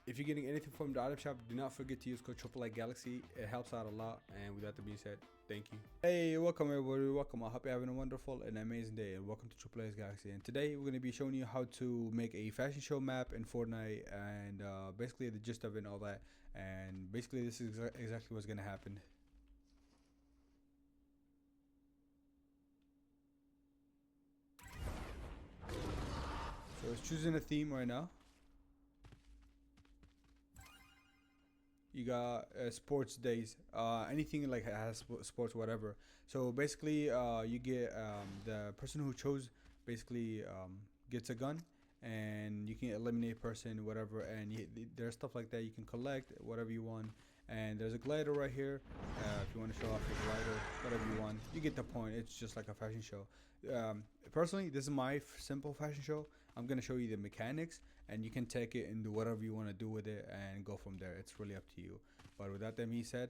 If you're getting anything from the item shop, do not forget to use code Galaxy. It helps out a lot. And with that being said, thank you. Hey, welcome everybody. Welcome. I hope you're having a wonderful and amazing day. And welcome to Galaxy. And today we're going to be showing you how to make a fashion show map in Fortnite, and basically the gist of it and all that. And basically this is exactly what's going to happen. So it's choosing a theme right now. You got sports days, anything like has sports, whatever. So basically you get the person who chose basically gets a gun, and you can eliminate person, whatever, and there's stuff like that you can collect whatever you want. And there's a glider right here, if you want to show off your glider, whatever you want. You get the point. It's just like a fashion show. Personally, this is my simple fashion show. I'm gonna show you the mechanics, and you can take it and do whatever you want to do with it and go from there. It's really up to you. But with that being said,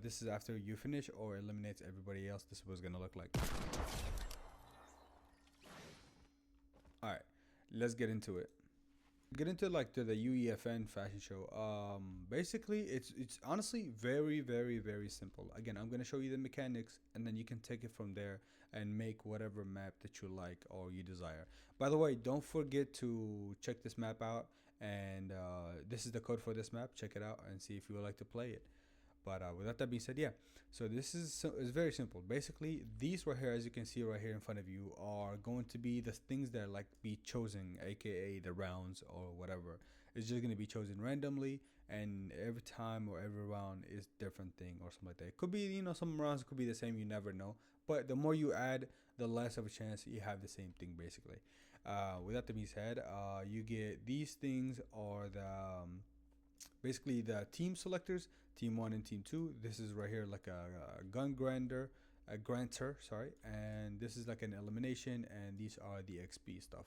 this is after you finish or eliminates everybody else. This is what it's gonna look like. All right, let's get into it. Get into like the UEFN fashion show. Basically it's honestly very simple. Again, I'm gonna show you the mechanics, and then you can take it from there and make whatever map that you like or you desire. By the way, don't forget to check this map out, and this is the code for this map. Check it out and see if you would like to play it. But with that being said, yeah. So this is it's very simple. Basically, these right here, as you can see right here in front of you, are going to be the things that like be chosen, aka the rounds or whatever. It's just going to be chosen randomly, and every time or every round is different thing or something like that. It could be, some rounds could be the same. You never know. But the more you add, the less of a chance you have the same thing. Basically, with that being said, you get these things or the basically the team selectors, team 1 and team 2. This is right here like a gun granter, sorry, and this is like an elimination, and these are the XP stuff.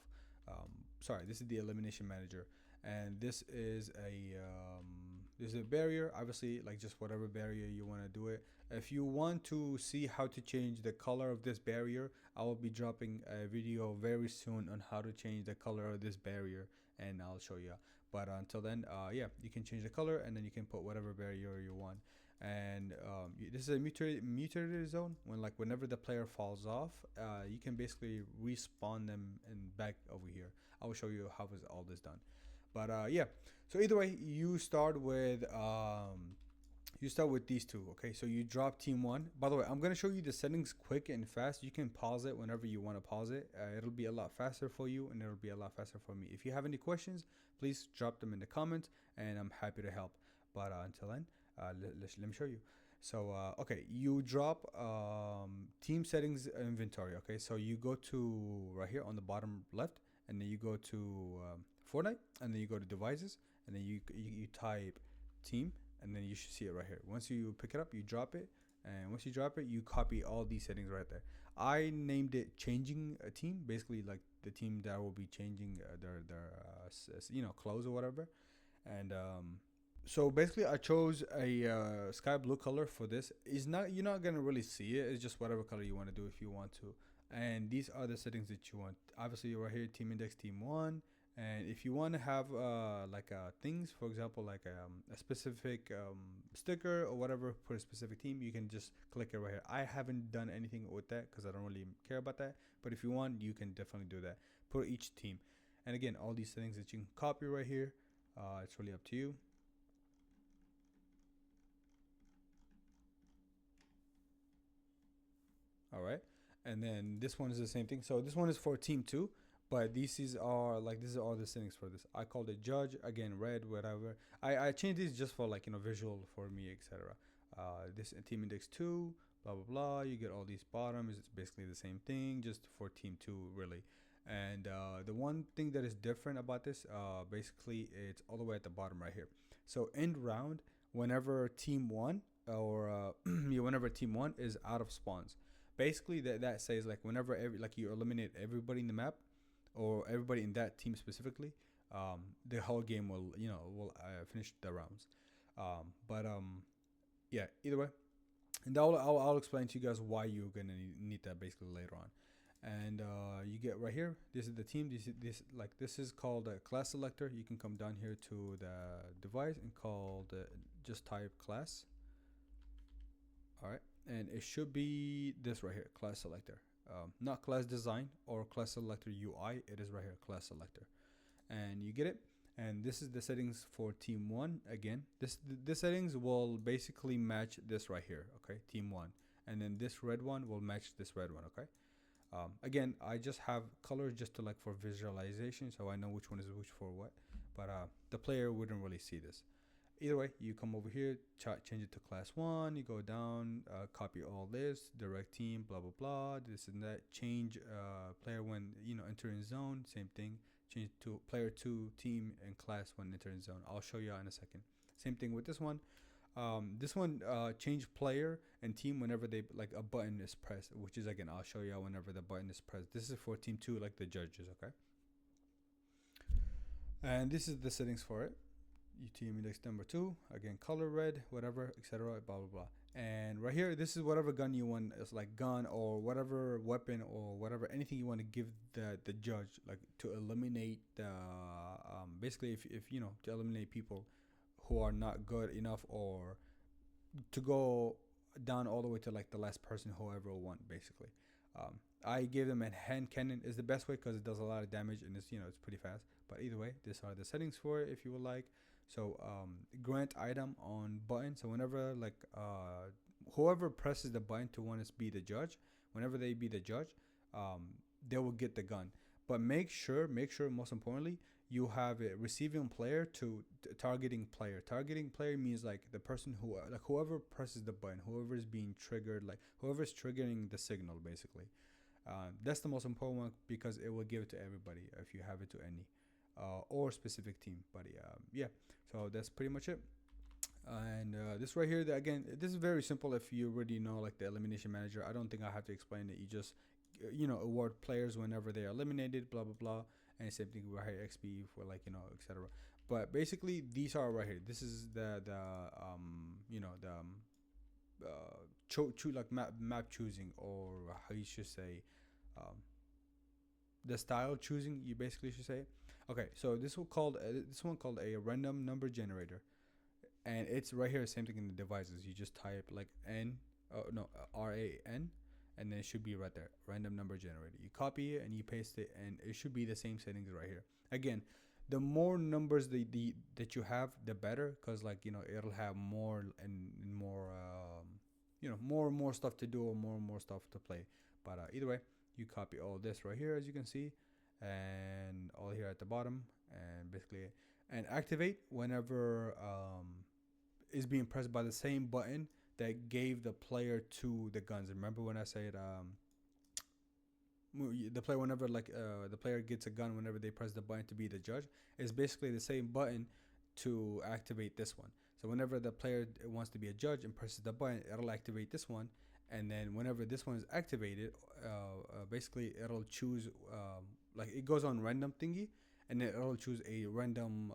Sorry, this is the elimination manager, and this is a barrier, obviously, like just whatever barrier you want to do it. If you want to see how to change the color of this barrier, I will be dropping a video very soon on how to change the color of this barrier, and I'll show you. But until then, yeah, you can change the color, and then you can put whatever barrier you want. And this is a mutated zone. Whenever the player falls off, you can basically respawn them and back over here. I will show you how is all this done. But yeah, so either way, you start with these two. Okay, so you drop team 1. By the way, I'm gonna show you the settings quick and fast. You can pause it whenever you want to pause it. It'll be a lot faster for you, and it'll be a lot faster for me. If you have any questions, please drop them in the comments, and I'm happy to help. But until then, let me show you. So okay, you drop team settings inventory. Okay, so you go to right here on the bottom left, and then you go to Fortnite, and then you go to devices, and then you type team, and then you should see it right here. Once you pick it up, you drop it, and once you drop it, you copy all these settings right there. I named it changing a team, basically like the team that will be changing their clothes or whatever. And so basically I chose a sky blue color for this. You're not gonna really see it. It's just whatever color you want to do if you want to. And these are the settings that you want. Obviously right here, team index team 1. And if you want to have things, for example, like a specific sticker or whatever for a specific team, you can just click it right here. I haven't done anything with that because I don't really care about that. But if you want, you can definitely do that for each team. And again, all these settings that you can copy right here. It's really up to you. All right, and then this one is the same thing. So this one is for team 2, but this is all the settings for this. I called it judge, again red, whatever. I changed this just for visual for me, etc. This team index 2, blah blah blah. You get all these bottoms. It's basically the same thing, just for team 2 really. And the one thing that is different about this, basically it's all the way at the bottom right here. So end round, whenever team 1 or whenever team 1 is out of spawns, basically that says whenever you eliminate everybody in the map or everybody in that team specifically, the whole game will finish the rounds. But yeah, either way, and I'll explain to you guys why you're gonna need that basically later on. and you get right here. This is the team. This is called a class selector. You can come down here to the device and call just type class. All right, and it should be this right here, class selector. Not class design or class selector UI. It is right here, class selector, and you get it. And this is the settings for team one. Again, this settings will basically match this right here. Okay, team one, and then this red one will match this red one. Okay. Again, I just have colors just to like for visualization, so I know which one is which for what. But the player wouldn't really see this. Either way, you come over here, change it to class one. You go down, copy all this, direct team, blah blah blah, this and that. Change player when entering zone, same thing. Change to player two, team, and class when entering zone. I'll show you in a second. Same thing with this one. This one change player and team whenever they like a button is pressed, which is again I'll show you whenever the button is pressed. This is for team two, like the judges. Okay, and this is the settings for it. Team index number 2, again color red, whatever, etc. Blah blah blah. And right here, this is whatever gun you want. It's like gun or whatever weapon or whatever, anything you want to give the judge, like to eliminate the basically if to eliminate people who are not good enough, or to go down all the way to like the last person, whoever won basically. I gave them a hand cannon is the best way because it does a lot of damage and it's pretty fast. But either way, these are the settings for it if you would like. So grant item on button. So whenever like whoever presses the button to want to be the judge, whenever they be the judge, they will get the gun. But make sure most importantly, you have a receiving player to targeting player. Targeting player means like the person who like whoever presses the button, whoever is being triggered, like whoever's triggering the signal basically. That's the most important one because it will give it to everybody if you have it to any or specific team. But yeah, so that's pretty much it. And this right here, again, this is very simple if you already know like the elimination manager. I don't think I have to explain it. You just award players whenever they are eliminated, blah blah blah, and same thing right here, XP for like etc. But basically these are right here. This is the like map choosing, or how you should say the style choosing, you basically should say. Okay, so this one called a random number generator, and it's right here, same thing in the devices. You just type like RAN, and then it should be right there, random number generator. You copy it and you paste it, and it should be the same settings right here. Again, the more numbers that you have, the better, because like it'll have more and more more and more stuff to do, or more and more stuff to play. But either way, you copy all this right here, as you can see, and all here at the bottom, and basically and activate whenever is being pressed by the same button that gave the player to the guns. Remember when I said the player whenever the player gets a gun whenever they press the button to be the judge, is basically the same button to activate this one. So whenever the player wants to be a judge and presses the button, it'll activate this one. And then whenever this one is activated, basically it'll choose like it goes on random thingy, and then it'll choose a random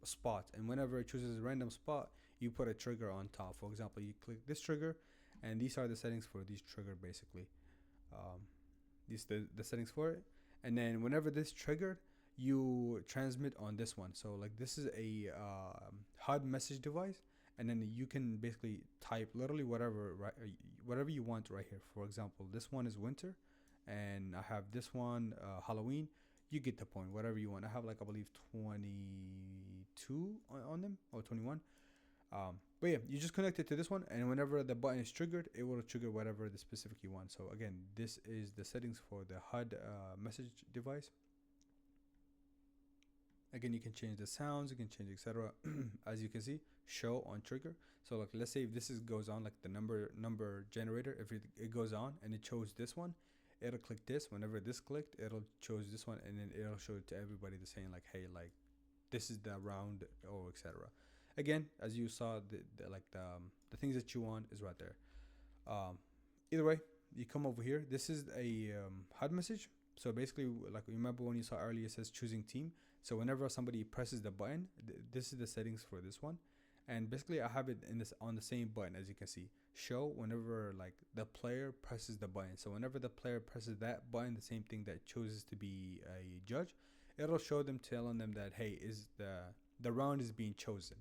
spot. And whenever it chooses a random spot, you put a trigger on top. For example, you click this trigger, and these are the settings for this trigger basically. These the settings for it. And then whenever this triggered, you transmit on this one. So like this is a HUD message device, and then you can basically type literally whatever you want right here. For example, this one is winter, and I have this one Halloween. You get the point. Whatever you want. I have like I believe 22 on them, or 21. But yeah, you just connect it to this one, and whenever the button is triggered, it will trigger whatever the specific you want. So again, this is the settings for the HUD message device. Again, you can change the sounds, you can change etc. As you can see, show on trigger. So like let's say if this goes on, like the number generator, if it goes on and it chose this one, it'll click this. Whenever this clicked, it'll chose this one, and then it'll show it to everybody the same, like hey, like this is the round, or etc. Again, as you saw, the things that you want is right there. Either way, you come over here. This is a HUD message. So basically, like remember when you saw earlier, it says choosing team. So whenever somebody presses the button, this is the settings for this one. And basically I have it in this on the same button, as you can see, show whenever like the player presses the button. So whenever the player presses that button, the same thing that chooses to be a judge, it'll show them, telling them that, hey, is the round is being chosen.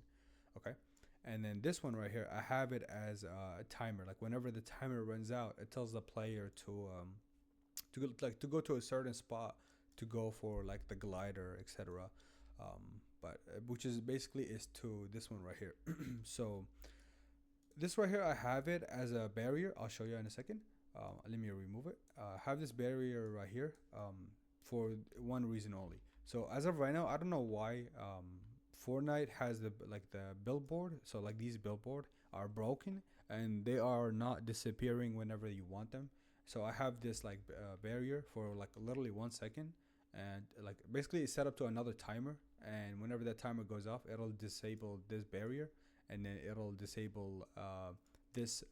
Okay. And then this one right here, I have it as a timer. Like whenever the timer runs out, it tells the player to go to a certain spot to go for like the glider, etc. But which is basically is to this one right here. So this right here, I have it as a barrier. I'll show you in a second. Let me remove it. I have this barrier right here for one reason only. So as of right now, I don't know why Fortnite has the billboard. So like these billboard are broken and they are not disappearing whenever you want them. So I have this like barrier for like literally 1 second, and like basically it's set up to another timer. And whenever that timer goes off, it'll disable this barrier, and then it'll disable this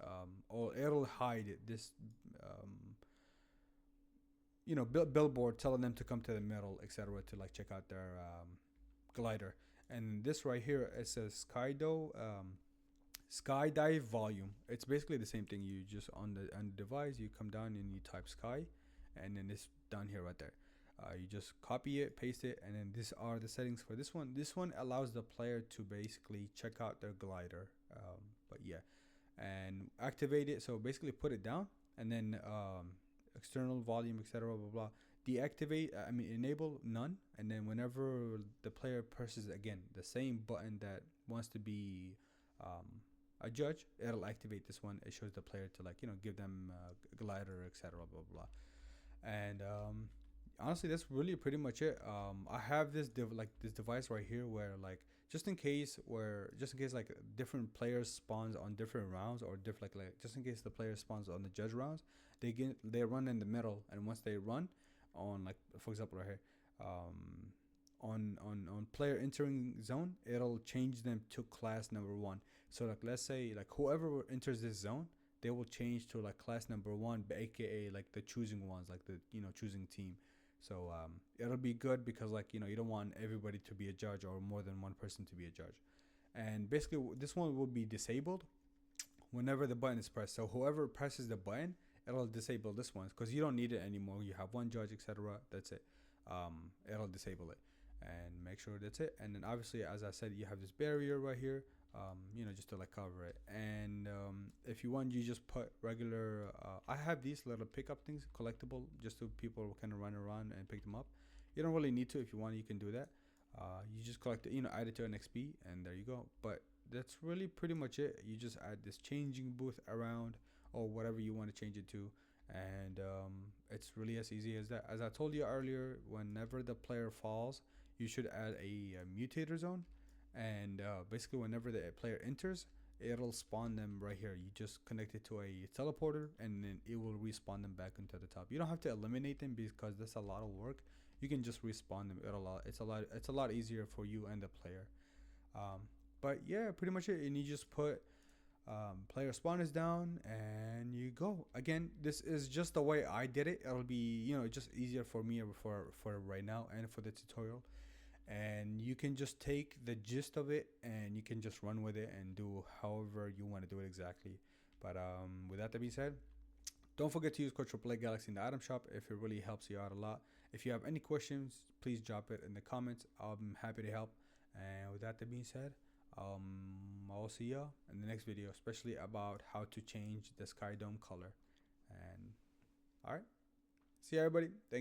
or it'll hide this billboard telling them to come to the middle, etc., to like check out their glider. And this right here, it says skydive volume. It's basically the same thing. You just on the device, you come down and you type sky, and then it's down here right there. You just copy it, paste it, and then these are the settings for this one. This one allows the player to basically check out their glider. But yeah, and activate it. So basically put it down, and then external volume, etc. Blah blah. Deactivate. Enable none, and then whenever the player presses again the same button that wants to be a judge, it'll activate this one. It shows the player to give them glider, etc. Blah blah. And honestly, that's really pretty much it. I have this this device right here where like just in case like different players spawns on different rounds, or different like just in case the player spawns on the judge rounds, they run in the middle, and once they run on, like for example right here, on player entering zone, it'll change them to class number 1. So like let's say like whoever enters this zone, they will change to like class number 1, aka like the choosing ones, like the choosing team. So it'll be good because like you don't want everybody to be a judge, or more than one person to be a judge. And basically this one will be disabled whenever the button is pressed. So whoever presses the button, it'll disable this one because you don't need it anymore. You have one judge, etc. That's it. It'll disable it, and make sure that's it. And then obviously, as I said, you have this barrier right here, just to like cover it. And if you want, you just put regular. I have these little pickup things, collectible, just so people kind of run around and pick them up. You don't really need to. If you want, you can do that. You just collect it, add it to an XP, and there you go. But that's really pretty much it. You just add this changing booth around, or whatever you want to change it to, and it's really as easy as that. As I told you earlier, whenever the player falls, you should add a mutator zone, and basically whenever the player enters, it'll spawn them right here. You just connect it to a teleporter, and then it will respawn them back into the top. You don't have to eliminate them because that's a lot of work. You can just respawn them. It's a lot easier for you and the player. But yeah, pretty much it. And you just put player spawn is down, and you go. Again, this is just the way I did it. It'll be just easier for me for right now and for the tutorial. And you can just take the gist of it, and you can just run with it and do however you want to do it exactly. But with that being said, don't forget to use code AAA Galaxy in the item shop if it really helps you out a lot. If you have any questions, please drop it in the comments. I'm happy to help. And with that being said, I'll see ya in the next video, especially about how to change the sky dome color. And all right, see ya, everybody. Thank